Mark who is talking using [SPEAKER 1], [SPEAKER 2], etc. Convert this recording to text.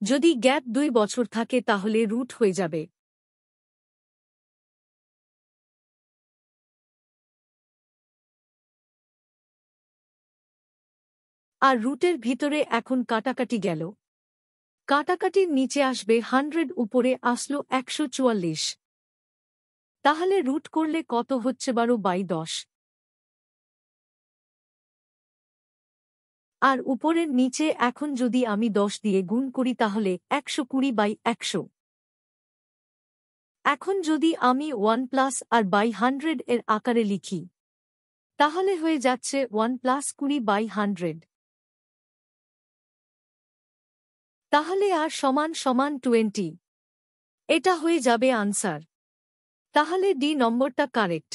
[SPEAKER 1] যদি গ্যাপ 2 বছর থাকে তাহলে রুট হয়ে যাবে। আর রুটের ভিতরে এখন কাটাকাটি গেল। কাটাকাটির নিচে আসবে 100, উপরে আসলো 144। তাহলে রুট করলে কত হচ্ছে 12/10। আর উপরের নিচে এখন যদি আমি 10 দিয়ে গুণ করি তাহলে 120/100। এখন যদি আমি 1 প্লাস আর বাই 100 এর আকারে লিখি তাহলে হয়ে যাচ্ছে 1 প্লাস 20/100। তাহলে আর সমান সমান 20। এটা হয়ে যাবে আনসার। তাহলে ডি নম্বরটা কারেক্ট।